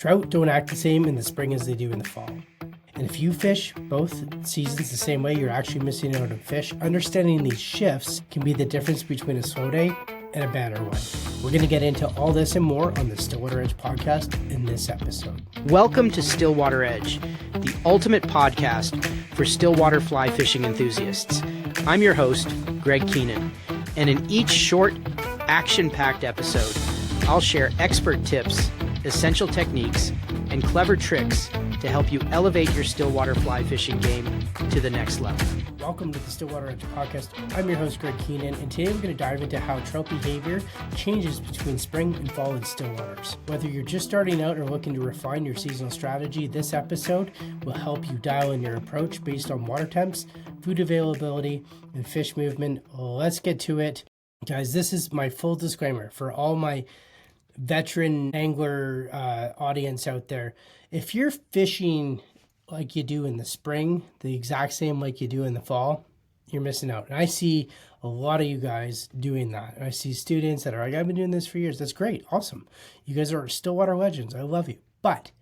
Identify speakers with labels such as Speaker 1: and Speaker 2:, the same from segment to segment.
Speaker 1: Trout don't act the same in the spring as they do in the fall. And if you fish both seasons the same way, you're actually missing out on fish. Understanding these shifts can be the difference between a slow day and a banner one. We're going to get into all this and more on the Stillwater Edge podcast in this episode.
Speaker 2: Welcome to Stillwater Edge, the ultimate podcast for stillwater fly fishing enthusiasts. I'm your host, Greg Keenan, and in each short, action-packed episode, I'll share expert tips, essential techniques, and clever tricks to help you elevate your stillwater fly fishing game to the next level.
Speaker 1: Welcome to the Stillwater Edge podcast. I'm your host, Greg Keenan, and today we're going to dive into how trout behavior changes between spring and fall in stillwaters. Whether you're just starting out or looking to refine your seasonal strategy, this episode will help you dial in your approach based on water temps, food availability, and fish movement. Let's get to it. Guys, this is my full disclaimer for all my veteran angler audience out there. If you're fishing like you do in the spring, the exact same like you do in the fall, you're missing out. And I see a lot of you guys doing that. And I see students that are like, I've been doing this for years. That's great. Awesome. You guys are Stillwater legends. I love you. But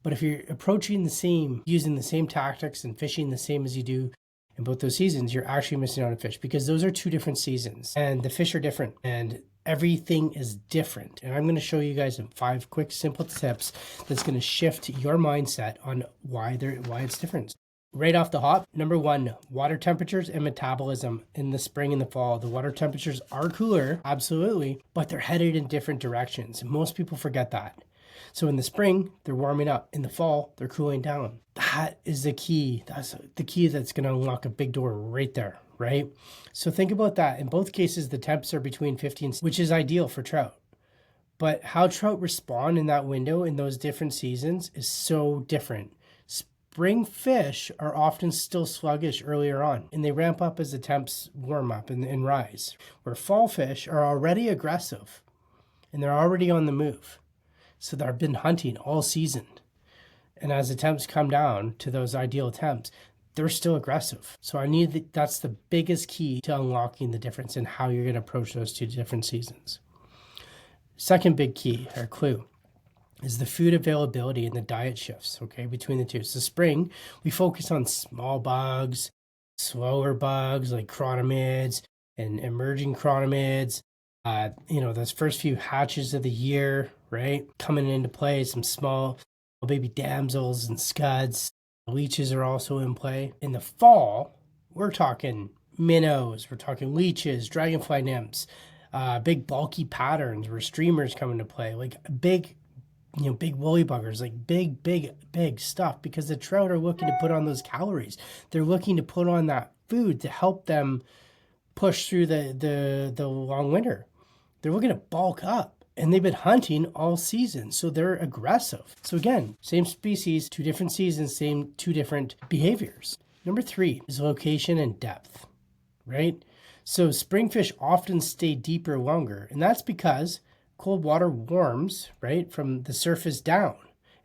Speaker 1: if you're approaching the same, using the same tactics and fishing the same as you do in both those seasons, you're actually missing out on fish because those are two different seasons and the fish are different and everything is different. And I'm going to show you guys in 5 quick, simple tips that's going to shift your mindset on why it's different. Right off the hop, number 1, water temperatures and metabolism in the spring and the fall. The water temperatures are cooler, absolutely, but they're headed in different directions. Most people forget that. So in the spring, they're warming up. In the fall, they're cooling down. That is the key. That's the key that's going to unlock a big door right there, right? So think about that. In both cases, the temps are between 50 and 60, which is ideal for trout. But how trout respond in that window in those different seasons is so different. Spring fish are often still sluggish earlier on, and they ramp up as the temps warm up and rise. Where fall fish are already aggressive, and they're already on the move. So they've been hunting all season. And as the temps come down to those ideal temps, they're still aggressive. So that's the biggest key to unlocking the difference in how you're going to approach those two different seasons. Second big key or clue is the food availability and the diet shifts, okay, between the two. So spring, we focus on small bugs, slower bugs like chironomids and emerging chironomids. Those first few hatches of the year, right? Coming into play, some small baby damsels and scuds. Leeches are also in play. In the fall, we're talking minnows, we're talking leeches, dragonfly nymphs, big bulky patterns where streamers come into play, like big woolly buggers, like big stuff, because the trout are looking to put on those calories. They're looking to put on that food to help them push through the long winter. They're looking to bulk up, and they've been hunting all season, so they're aggressive. So again, same species, 2 different seasons, same 2 different behaviors. Number 3 is location and depth, right? So springfish often stay deeper longer, and that's because cold water warms, right, from the surface down.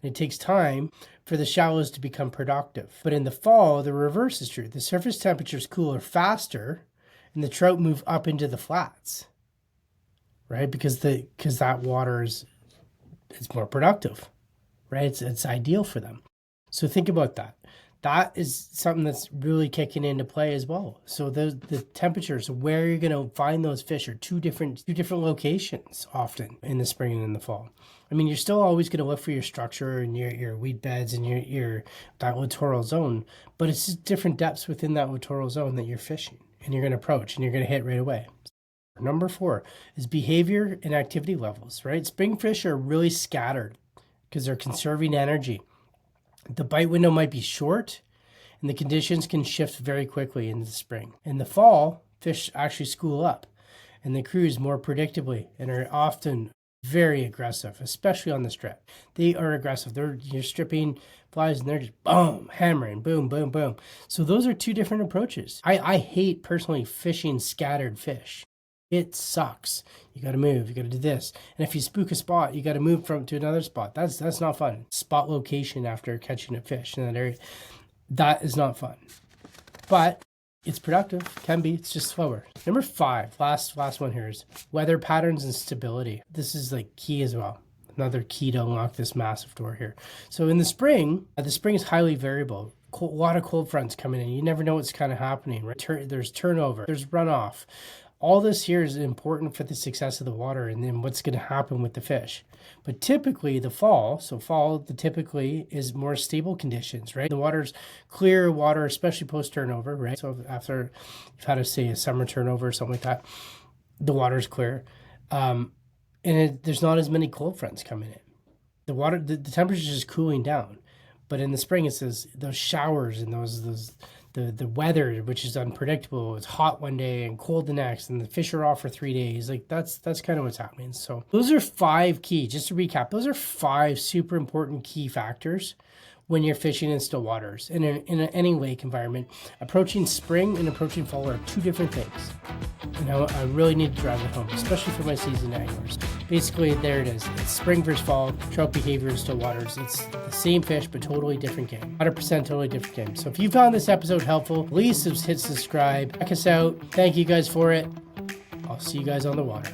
Speaker 1: And it takes time for the shallows to become productive. But in the fall, the reverse is true. The surface temperatures cooler faster, and the trout move up into the flats. Right, because that water is more productive, right? It's ideal for them. So think about that. That is something that's really kicking into play as well. So the temperatures, where you're going to find those fish are two different locations often in the spring and in the fall. I mean, you're still always going to look for your structure and your weed beds and your that littoral zone, but it's just different depths within that littoral zone that you're fishing and you're going to approach and you're going to hit right away. Number 4 is behavior and activity levels, right? Springfish are really scattered because they're conserving energy. The bite window might be short, and the conditions can shift very quickly in the spring. In the fall, fish actually school up, and they cruise more predictably and are often very aggressive, especially on the strip. They are aggressive. You're stripping flies, and they're just boom, hammering, boom, boom, boom. So those are 2 different approaches. I hate personally fishing scattered fish. It sucks. You got to move. You got to do this. And if you spook a spot, you got to move to another spot. That's not fun. Spot location after catching a fish in that area. That is not fun. But it's productive. Can be. It's just slower. Number 5, last one here is weather patterns and stability. This is like key as well. another key to unlock this massive door here. So in the spring is highly variable. A lot of cold fronts coming in. You never know what's kind of happening, right? There's turnover, there's runoff. All this here is important for the success of the water and then what's going to happen with the fish. But typically the fall typically is more stable conditions, right? The water's clear water, especially post turnover, right? So after you've had a summer turnover or something like that, the water's clear. There's not as many cold fronts coming in. The water, the temperature is just cooling down. But in the spring, it's those showers and the weather, which is unpredictable. It's hot one day and cold the next, and the fish are off for 3 days. Like that's kind of what's happening. So those are 5 key. Just to recap, those are 5 super important key factors when you're fishing in still waters. In an any lake environment, approaching spring and approaching fall are 2 different things. I really need to drive it home, especially for my seasoned anglers. Basically, there it is. It's spring versus fall, trout behavior in still waters. It's the same fish, but totally different game. 100% totally different game. So if you found this episode helpful, please hit subscribe. Check us out. Thank you guys for it. I'll see you guys on the water.